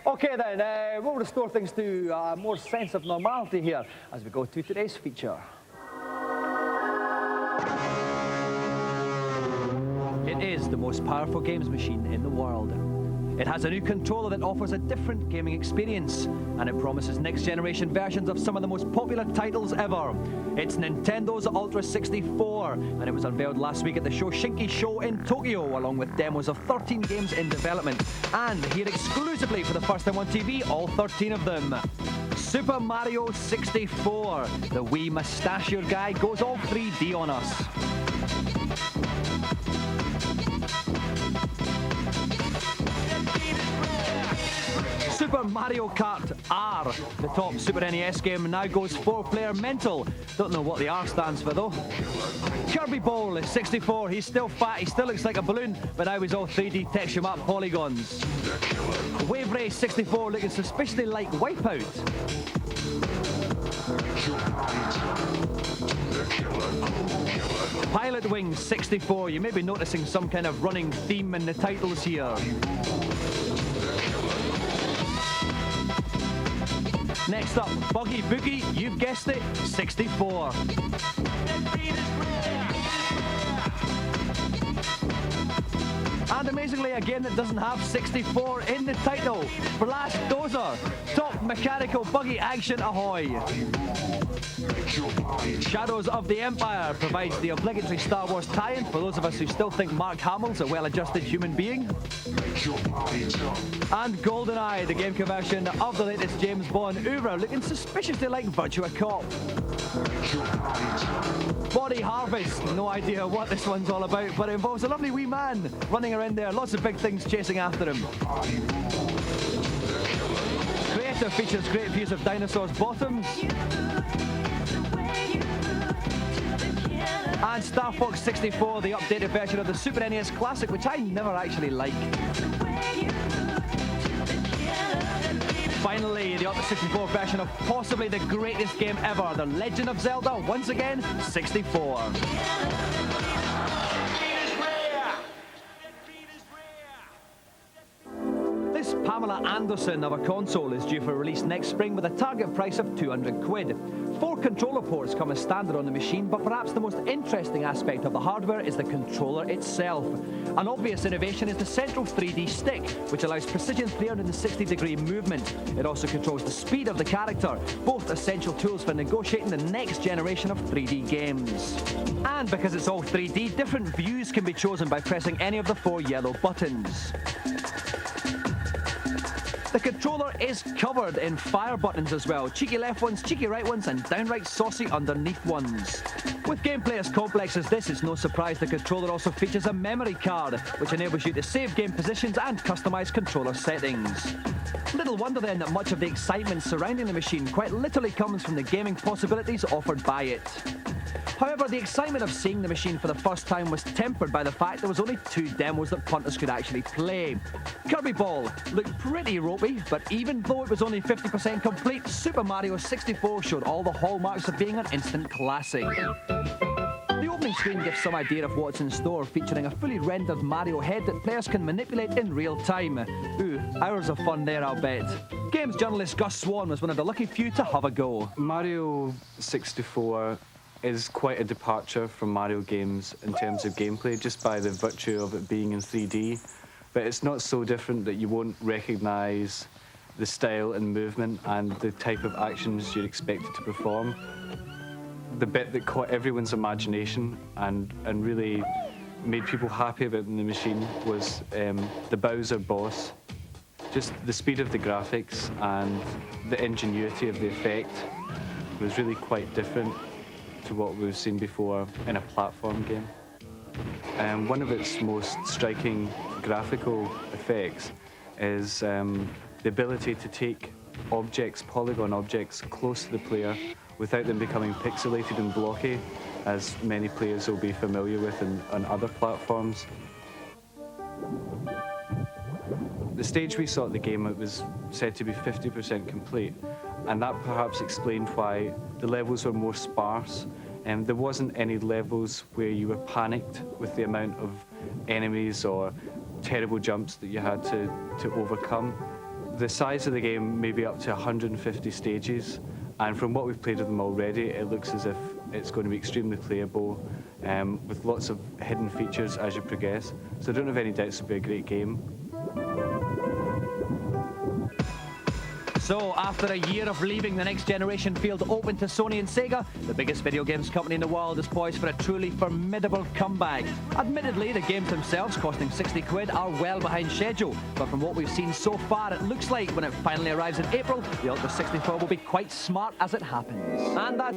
Okay then, we'll restore things to a more sense of normality here as we go to today's feature. It is the most powerful games machine in the world. It has a new controller that offers a different gaming experience, and it promises next-generation versions of some of the most popular titles ever. It's Nintendo's Ultra 64, and it was unveiled last week at the Shoshinki Show in Tokyo, along with demos of 13 games in development. And here exclusively for the first time on TV, all 13 of them. Super Mario 64. The wee mustachioed guy goes all 3D on us. Super Mario Kart R, the top Super NES game, now goes 4-player mental. Don't know what the R stands for though. Kirby Bowl is 64. He's still fat, he still looks like a balloon, but now he's all 3D texture map polygons. Wave Race 64 looking suspiciously like Wipeout. Pilotwings 64. You may be noticing some kind of running theme in the titles here. Next up, Buggie-Boogie, you've guessed it, 64. And amazingly, a game that doesn't have 64 in the title, Blastdozer, top mechanical buggy action ahoy. Shadows of the Empire provides the obligatory Star Wars tie-in for those of us who still think Mark Hamill's a well-adjusted human being. And Goldeneye, the GameCube version of the latest James Bond oeuvre, looking suspiciously like Virtua Cop. Body Harvest, no idea what this one's all about, but it involves a lovely wee man running around there, lots of big things chasing after him. Creator features great views of dinosaurs' bottoms. And Star Fox 64, the updated version of the Super NES Classic, which I never actually liked. Finally, the Ultra 64 version of possibly the greatest game ever, the Legend of Zelda, once again, 64. This Pamela Anderson of a console is due for release next spring with a target price of 200 quid. 4 controller ports come as standard on the machine, but perhaps the most interesting aspect of the hardware is the controller itself. An obvious innovation is the central 3D stick, which allows precision 360-degree movement. It also controls the speed of the character, both essential tools for negotiating the next generation of 3D games. And because it's all 3D, different views can be chosen by pressing any of the 4 yellow buttons. The controller is covered in fire buttons as well. Cheeky left ones, cheeky right ones, and downright saucy underneath ones. With gameplay as complex as this, it's no surprise the controller also features a memory card, which enables you to save game positions and customize controller settings. Little wonder then that much of the excitement surrounding the machine quite literally comes from the gaming possibilities offered by it. However, the excitement of seeing the machine for the first time was tempered by the fact there was only 2 demos that punters could actually play. Kirby Bowl looked pretty ropey, but even though it was only 50% complete, Super Mario 64 showed all the hallmarks of being an instant classic. The opening screen gives some idea of what's in store, featuring a fully rendered Mario head that players can manipulate in real time. Ooh, hours of fun there, I'll bet. Games journalist Gus Swan was one of the lucky few to have a go. Mario 64 is quite a departure from Mario games in terms of gameplay, just by the virtue of it being in 3D. But it's not so different that you won't recognise the style and movement and the type of actions you'd expect it to perform. The bit that caught everyone's imagination and really made people happy about the machine was the Bowser boss. Just the speed of the graphics and the ingenuity of the effect was really quite different to what we've seen before in a platform game. One of its most striking graphical effects is the ability to take objects, polygon objects, close to the player without them becoming pixelated and blocky, as many players will be familiar with on other platforms. The stage we saw at the game, it was said to be 50% complete, and that perhaps explained why the levels were more sparse. There wasn't any levels where you were panicked with the amount of enemies or terrible jumps that you had to overcome. The size of the game may be up to 150 stages, and from what we've played of them already, it looks as if it's going to be extremely playable, with lots of hidden features as you progress. So I don't have any doubts it'll be a great game. So, after a year of leaving the next generation field open to Sony and Sega, the biggest video games company in the world is poised for a truly formidable comeback. Admittedly, the games themselves, costing 60 quid, are well behind schedule, but from what we've seen so far, it looks like when it finally arrives in April, the Ultra 64 will be quite smart as it happens. And that